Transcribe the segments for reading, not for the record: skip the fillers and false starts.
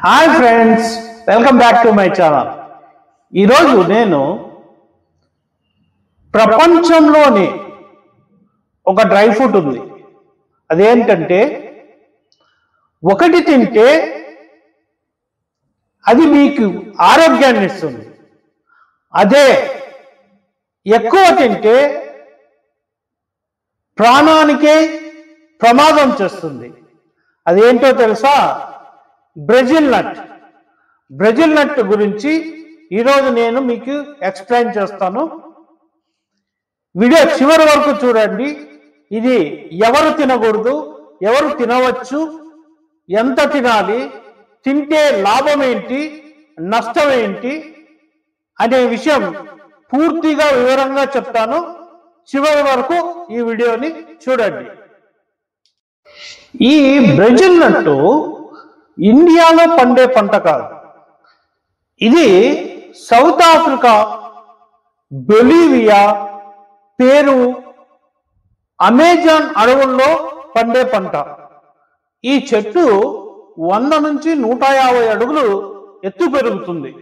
Hi friends, welcome back to my channel. ఈరోజు నేను ప్రపంచంలోని ఒక డ్రై ఫ్రూట్ ఉంది. అదేంటంటే ఒకటి తింటే అది మీకు ఆరోగ్యాన్ని ఇస్తుంది, అదే ఎక్కువ తింటే ప్రాణానికే ప్రమాదం చేస్తుంది. అదేంటో తెలుసా? బ్రెజిల్ నట్. బ్రెజిల్ నట్ గురించి ఈరోజు నేను మీకు ఎక్స్ప్లెయిన్ చేస్తాను. వీడియో చివరి వరకు చూడండి. ఇది ఎవరు తినకూడదు, ఎవరు తినవచ్చు, ఎంత తినాలి, తింటే లాభం ఏంటి, నష్టం ఏంటి అనే విషయం పూర్తిగా వివరంగా చెప్తాను. చివరి వరకు ఈ వీడియోని చూడండి. ఈ బ్రెజిల్ నట్టు ఇండియాలో పండే పంట కాదు. ఇది south Africa, Bolivia, Peru, Amazon అడవుల్లో పండే పంట. ఈ చెట్టు 100 నుంచి 150 అడుగులు ఎత్తు పెరుగుతుంది.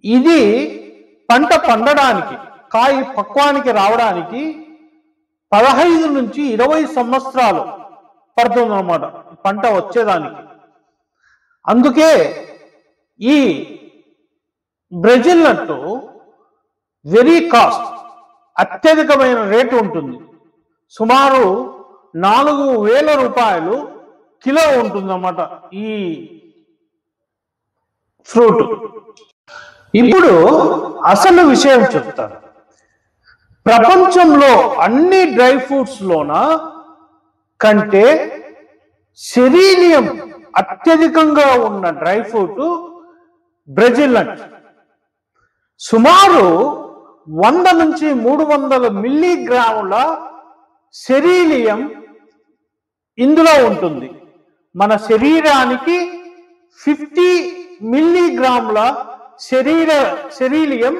ఇది పంట పండడానికి, కాయ పక్వానికి రావడానికి 15 నుంచి 20 సంవత్సరాలు పడుతుందన్నమాట పంట వచ్చేదానికి. అందుకే ఈ బ్రెజిల్ నట్టు వెరీ కాస్ట్, అత్యధికమైన రేటు ఉంటుంది. సుమారు 4,000 రూపాయలు కిలో ఉంటుందన్నమాట ఈ ఫ్రూట్. ఇప్పుడు అసలు విషయం చెప్తాను. ప్రపంచంలో అన్ని డ్రై ఫ్రూట్స్ లోన కంటే సెరీనియం అత్యధికంగా ఉన్న డ్రై ఫ్రూట్ బ్రెజిల్ నట్. సుమారు 100 నుంచి 300 మిల్లీగ్రాముల సెరీనియం ఇందులో ఉంటుంది. మన శరీరానికి 50 మిల్లీగ్రాముల సెరీనియం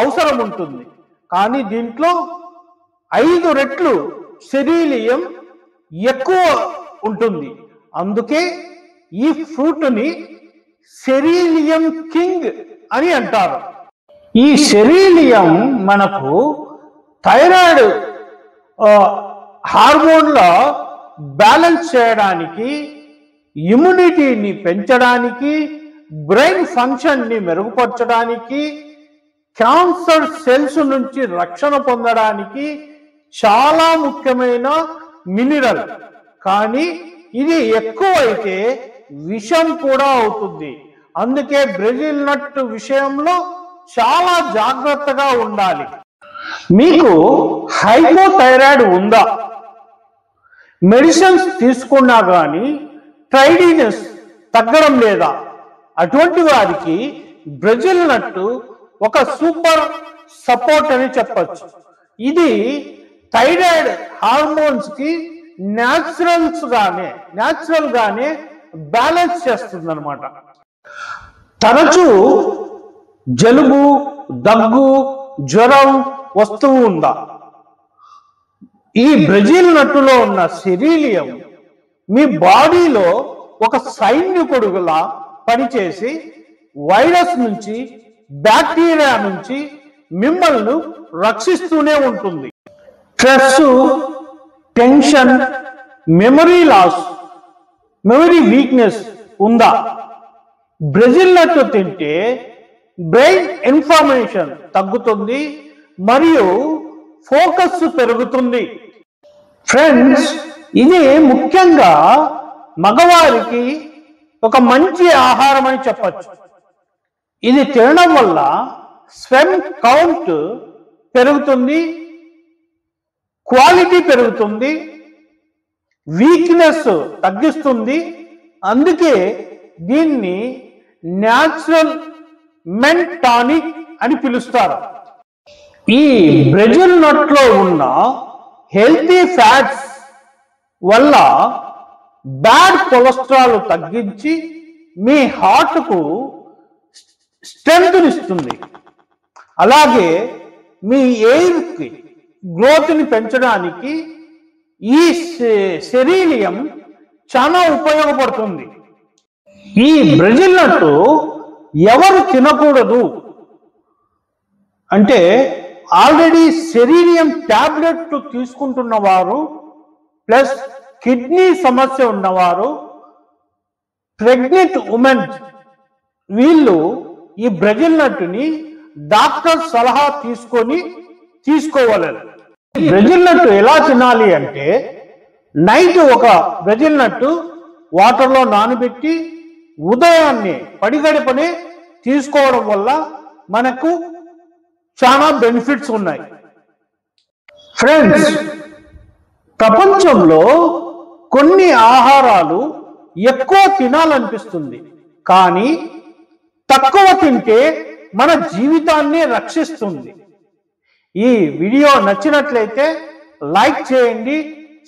అవసరం ఉంటుంది. కానీ దీంట్లో 5 రెట్లు సెరీనియం ఎక్కువ ఉంటుంది. అందుకే ఈ ఫ్రూట్ని సెరీనియం కింగ్ అని అంటారు. ఈ సెరీనియం మనకు థైరాయిడ్ హార్మోన్ల బ్యాలెన్స్ చేయడానికి, ఇమ్యూనిటీని పెంచడానికి, బ్రెయిన్ ఫంక్షన్ని మెరుగుపరచడానికి, క్యాన్సర్ సెల్స్ నుంచి రక్షణ పొందడానికి చాలా ముఖ్యమైన మినరల్. కానీ ఇది ఎక్కువైతే విషం కూడా అవుతుంది. అందుకే బ్రెజిల్ నట్ విషయంలో చాలా జాగ్రత్తగా ఉండాలి. మీకు హైపోథైరాయిడ్ ఉందా? మెడిసిన్స్ తీసుకున్నా కానీ టైడీనెస్ తగ్గడం లేదా? అటువంటి వారికి బ్రెజిల్ నట్ ఒక సూపర్ సపోర్ట్ అని చెప్పచ్చు. ఇది థైరాయిడ్ హార్మోన్స్ కి న్యాచురల్ గానే బ్యాలెన్స్ చేస్తుంది అనమాట. తరచూ జలుబు, దగ్గు, జ్వరం వస్తూ ఉందా? ఈ బ్రెజిల్ నట్టులో ఉన్న సెరీనియం మీ బాడీలో ఒక సైనికుడులా పనిచేసి వైరస్ నుంచి, బ్యాక్టీరియా నుంచి మిమ్మల్ని రక్షిస్తూనే ఉంటుంది. Stress, tension, memory loss, memory weakness ఉందా? బ్రెజిల్ నట్ తింటే బ్రెయిన్ ఇన్ఫర్మేషన్ తగ్గుతుంది మరియు ఫోకస్ పెరుగుతుంది. ఫ్రెండ్స్, ఇది ముఖ్యంగా మగవారికి ఒక మంచి ఆహారం అని చెప్పచ్చు. ఇది తినడం వల్ల స్పెర్మ్ కౌంట్ పెరుగుతుంది, క్వాలిటీ పెరుగుతుంది, వీక్నెస్ తగ్గిస్తుంది. అందుకే దీన్ని న్యాచురల్ మెన్ టానిక్ అని పిలుస్తారు. ఈ బ్రెజిల్ నట్లో ఉన్న హెల్తీ ఫ్యాట్స్ వల్ల బ్యాడ్ కొలెస్ట్రాల్ తగ్గించి మీ హార్ట్కు స్ట్రెంగ్త్ ఇస్తుంది. అలాగే మీ ఎయిర్కి గ్రోత్ని పెంచడానికి ఈ సెరీనియం చాలా ఉపయోగపడుతుంది. ఈ బ్రెజిల్ నట్టు ఎవరు తినకూడదు అంటే ఆల్రెడీ సెరీనియం టాబ్లెట్లు తీసుకుంటున్న వారు, ప్లస్ కిడ్నీ సమస్య ఉన్నవారు, ప్రెగ్నెంట్ ఉమెన్, వీళ్ళు ఈ బ్రెజిల్ నట్టుని డాక్టర్ సలహా తీసుకోవాలి. బ్రెజిల్ నట్టు ఎలా తినాలి అంటే నైట్ ఒక బ్రెజిల్ నట్టు వాటర్లో నానబెట్టి ఉదయాన్నే పడిగడపనే తీసుకోవడం వల్ల మనకు చాలా బెనిఫిట్స్ ఉన్నాయి. ఫ్రెండ్స్, ప్రపంచంలో కొన్ని ఆహారాలు ఎక్కువ తినాలనిపిస్తుంది, కానీ తక్కువ తింటే మన జీవితాన్ని రక్షిస్తుంది. ఈ వీడియో నచ్చినట్లయితే లైక్ చేయండి,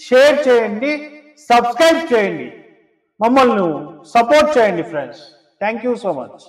షేర్ చేయండి, సబ్స్క్రైబ్ చేయండి, మమ్మల్ని సపోర్ట్ చేయండి friends. Thank you so much.